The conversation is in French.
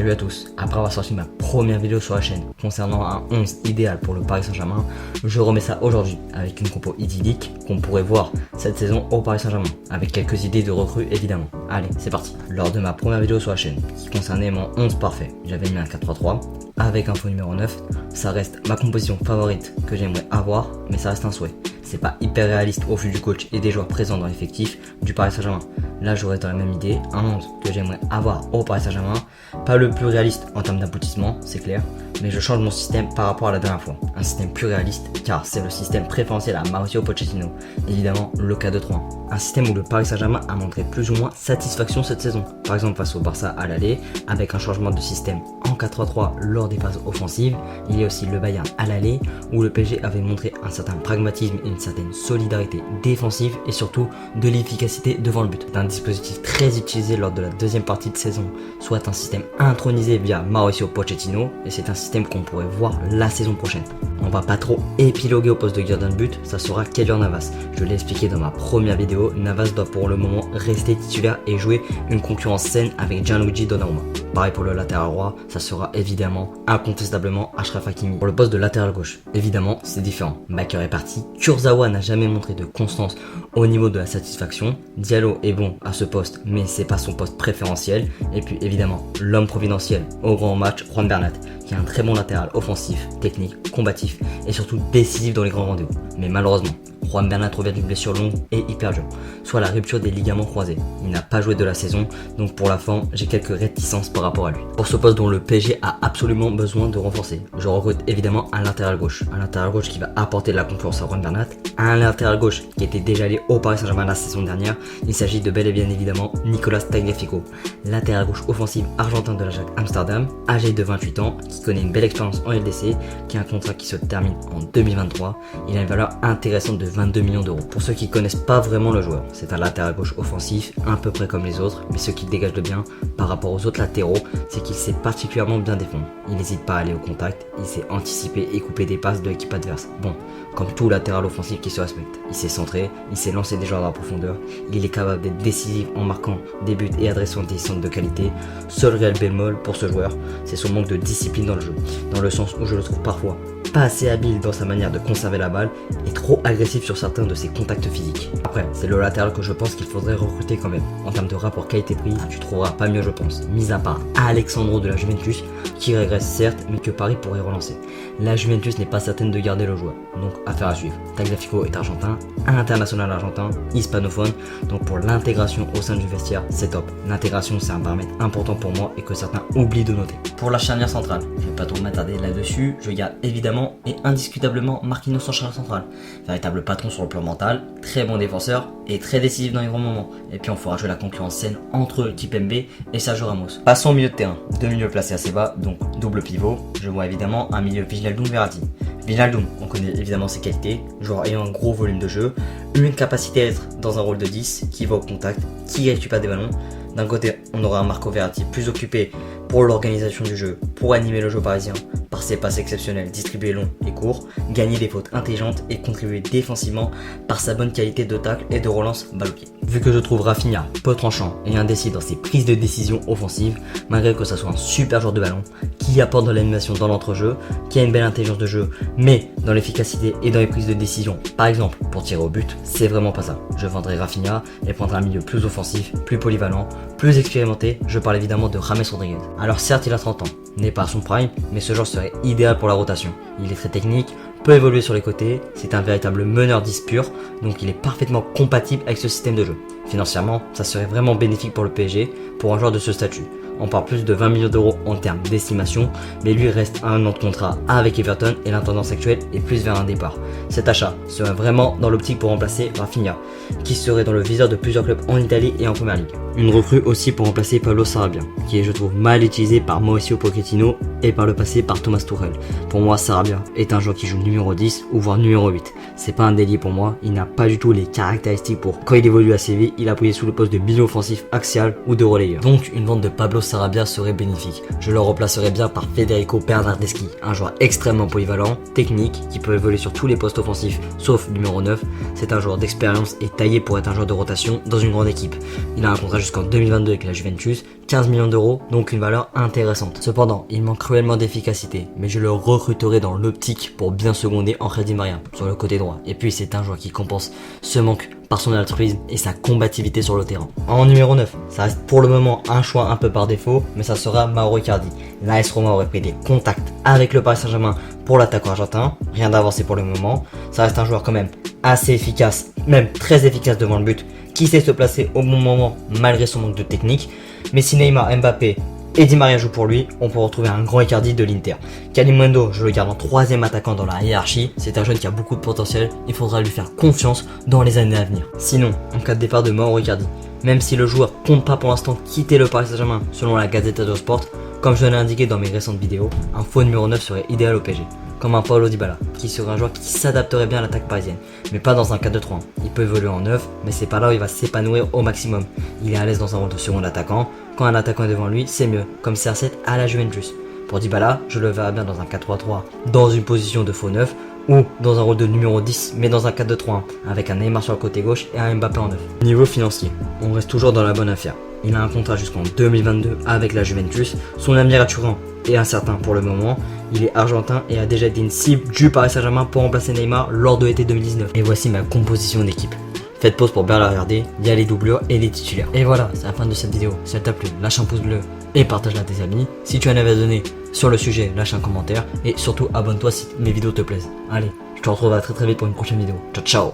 Salut à tous, après avoir sorti ma première vidéo sur la chaîne concernant un 11 idéal pour le Paris Saint-Germain, je remets ça aujourd'hui avec une compo idyllique qu'on pourrait voir cette saison au Paris Saint-Germain, avec quelques idées de recrues évidemment. Allez, c'est parti. Lors de ma première vidéo sur la chaîne, qui concernait mon 11 parfait, j'avais mis un 4-3-3 avec un faux numéro 9, ça reste ma composition favorite que j'aimerais avoir, mais ça reste un souhait. C'est pas hyper réaliste au vu du coach et des joueurs présents dans l'effectif du Paris Saint-Germain. Là, j'aurais dans la même idée un 11 que j'aimerais avoir au Paris Saint-Germain. Pas le plus réaliste en termes d'aboutissement, c'est clair, mais je change mon système par rapport à la dernière fois. Un système plus réaliste, car c'est le système préférentiel à Mauricio Pochettino. Évidemment, le 4-2-3. Un système où le Paris Saint-Germain a montré plus ou moins satisfaction cette saison. Par exemple, face au Barça à l'aller, avec un changement de système en 4-3-3 lors des phases offensives. Il y a aussi le Bayern à l'aller, où le PSG avait montré un certain pragmatisme et une certaine solidarité défensive et surtout de l'efficacité devant le but. Un dispositif très utilisé lors de la deuxième partie de saison, soit un système intronisé via Mauricio Pochettino, et c'est un système qu'on pourrait voir la saison prochaine. On va pas trop épiloguer au poste de gardien de but, ça sera Keylor Navas. Je l'ai expliqué dans ma première vidéo, Navas doit pour le moment rester titulaire et jouer une concurrence saine avec Gianluigi Donnarumma. Pareil pour le latéral droit, ça sera évidemment, incontestablement Achraf Hakimi. Pour le poste de latéral gauche, évidemment, c'est différent. Bakker est parti, Kurzawa n'a jamais montré de constance au niveau de la satisfaction. Diallo est bon à ce poste, mais c'est pas son poste préférentiel. Et puis évidemment, l'homme providentiel au grand match, Juan Bernat, qui est un très bon latéral offensif, technique, combatif et surtout décisif dans les grands rendez-vous. Mais malheureusement, Juan Bernat revient d'une blessure longue et hyper dure, soit la rupture des ligaments croisés. Il n'a pas joué de la saison, donc pour la fin, j'ai quelques réticences par rapport à lui. Pour ce poste dont le PSG a absolument besoin de renforcer, je recrute évidemment un latéral gauche qui va apporter de la confiance à Juan Bernat, un latéral gauche qui était déjà allé au Paris Saint-Germain la saison dernière. Il s'agit de bel et bien évidemment Nicolas Tagliafico, latéral gauche offensif argentin de l'Ajax Amsterdam, âgé de 28 ans, qui connaît une belle expérience en LDC, qui a un contrat qui se termine en 2023. Il a une valeur intéressante de 22 millions d'euros. Pour ceux qui connaissent pas vraiment le joueur, c'est un latéral gauche offensif, à peu près comme les autres, mais ce qui dégage de bien par rapport aux autres latéraux, c'est qu'il sait particulièrement bien défendre. Il n'hésite pas à aller au contact, il sait anticiper et couper des passes de l'équipe adverse. Bon, comme tout latéral offensif qui se respecte. Il sait centrer, il sait lancer des joueurs dans la profondeur, il est capable d'être décisif en marquant des buts et adressant des centres de qualité. Seul réel bémol pour ce joueur, c'est son manque de discipline dans le jeu, dans le sens où je le trouve parfois pas assez habile dans sa manière de conserver la balle et trop agressif sur certains de ses contacts physiques. Après, c'est le latéral que je pense qu'il faudrait recruter quand même. En termes de rapport qualité-prix, tu trouveras pas mieux je pense, mis à part Alexandro de la Juventus, qui régresse certes, mais que Paris pourrait relancer. La Juventus n'est pas certaine de garder le joueur, donc affaire à suivre. Tagliafico est argentin, international argentin, hispanophone, donc pour l'intégration au sein du vestiaire, c'est top. L'intégration c'est un paramètre important pour moi et que certains oublient de noter. Pour la charnière centrale, je vais pas trop m'attarder là-dessus, je garde évidemment et indiscutablement Marquinhos en charnière centrale. Véritable patron sur le plan mental, très bon défenseur et très décisif dans les grands moments. Et puis on fera jouer la concurrence saine entre Kimpembe et Sergio Ramos. Passons au milieu de terrain, deux milieux placés assez bas, donc double pivot. Je vois évidemment un milieu Wijnaldum Verratti. Wijnaldum, on connaît évidemment ses qualités, joueur ayant un gros volume de jeu, une capacité à être dans un rôle de 10, qui va au contact, qui récupère des ballons. D'un côté, on aura un Marco Verratti plus occupé pour l'organisation du jeu, pour animer le jeu parisien, par ses passes exceptionnelles, distribuer long et court, gagner des fautes intelligentes et contribuer défensivement par sa bonne qualité de tacle et de relance balle au pied. Vu que je trouve Rafinha peu tranchant et indécis dans ses prises de décision offensives, malgré que ça soit un super joueur de ballon, qui apporte de l'animation dans l'entrejeu, qui a une belle intelligence de jeu, mais dans l'efficacité et dans les prises de décision, par exemple pour tirer au but, c'est vraiment pas ça. Je vendrai Rafinha et prendrai un milieu plus offensif, plus polyvalent, plus expérimenté, je parle évidemment de James Rodriguez. Alors certes il a 30 ans, n'est pas à son prime, mais ce genre serait idéal pour la rotation. Il est très technique, peut évoluer sur les côtés, c'est un véritable meneur 10 pur, donc il est parfaitement compatible avec ce système de jeu. Financièrement, ça serait vraiment bénéfique pour le PSG, pour un joueur de ce statut. On parle plus de 20 millions d'euros en termes d'estimation, mais lui reste à un an de contrat avec Everton et la tendance actuelle est plus vers un départ. Cet achat serait vraiment dans l'optique pour remplacer Rafinha, qui serait dans le viseur de plusieurs clubs en Italie et en Première Ligue. Une recrue aussi pour remplacer Pablo Sarabia, qui est je trouve mal utilisé par Mauricio Pochettino et par le passé par Thomas Tuchel. Pour moi, Sarabia est un joueur qui joue numéro 10 ou voire numéro 8. C'est pas un délié pour moi, il n'a pas du tout les caractéristiques pour. Quand il évolue à Séville, il a appuyé sous le poste de milieu offensif axial ou de relayeur. Donc une vente de Pablo Sarabia serait bénéfique. Je le remplacerais bien par Federico Bernardeschi, un joueur extrêmement polyvalent, technique, qui peut évoluer sur tous les postes offensifs sauf numéro 9. C'est un joueur d'expérience et taillé pour être un joueur de rotation dans une grande équipe. Il a un contrat jusqu'en 2022 avec la Juventus, 15 millions d'euros, donc une valeur intéressante. Cependant, il manque cruellement d'efficacité, mais je le recruterai dans l'optique pour bien seconder Angel Di Maria sur le côté droit. Et puis c'est un joueur qui compense ce manque par son altruisme et sa combativité sur le terrain. En numéro 9, ça reste pour le moment un choix un peu par défaut, mais ça sera Mauro Icardi. L'AS Roma aurait pris des contacts avec le Paris Saint-Germain pour l'attaquant argentin, rien d'avancé pour le moment. Ça reste un joueur quand même assez efficace, même très efficace devant le but, qui sait se placer au bon moment malgré son manque de technique. Mais si Neymar, Mbappé et Di Maria jouent pour lui, on peut retrouver un grand Icardi de l'Inter. Kalimundo, je le garde en troisième attaquant dans la hiérarchie, c'est un jeune qui a beaucoup de potentiel, il faudra lui faire confiance dans les années à venir. Sinon, en cas de départ de Mauro Icardi, même si le joueur compte pas pour l'instant quitter le Paris Saint-Germain selon la Gazzetta dello Sport, comme je l'ai indiqué dans mes récentes vidéos, un faux numéro 9 serait idéal au PSG, comme un Paulo Dybala, qui serait un joueur qui s'adapterait bien à l'attaque parisienne, mais pas dans un 4-2-3. Il peut évoluer en 9, mais c'est pas là où il va s'épanouir au maximum. Il est à l'aise dans un rôle de second attaquant, quand un attaquant est devant lui, c'est mieux, comme CR7 à la Juventus. Pour Dybala, je le verrai bien dans un 4-3-3, dans une position de faux 9, ou dans un rôle de numéro 10, mais dans un 4-2-3-1, avec un Neymar sur le côté gauche et un Mbappé en 9. Niveau financier, on reste toujours dans la bonne affaire. Il a un contrat jusqu'en 2022 avec la Juventus, son avenir assurant est incertain pour le moment. Il est argentin et a déjà été une cible du Paris Saint-Germain pour remplacer Neymar lors de l'été 2019. Et voici ma composition d'équipe. Faites pause pour bien la regarder, il y a les doublures et les titulaires. Et voilà, c'est la fin de cette vidéo. Si elle t'a plu, lâche un pouce bleu et partage-la à tes amis. Si tu en avais à donner sur le sujet, lâche un commentaire. Et surtout, abonne-toi si mes vidéos te plaisent. Allez, je te retrouve à très vite pour une prochaine vidéo. Ciao, ciao.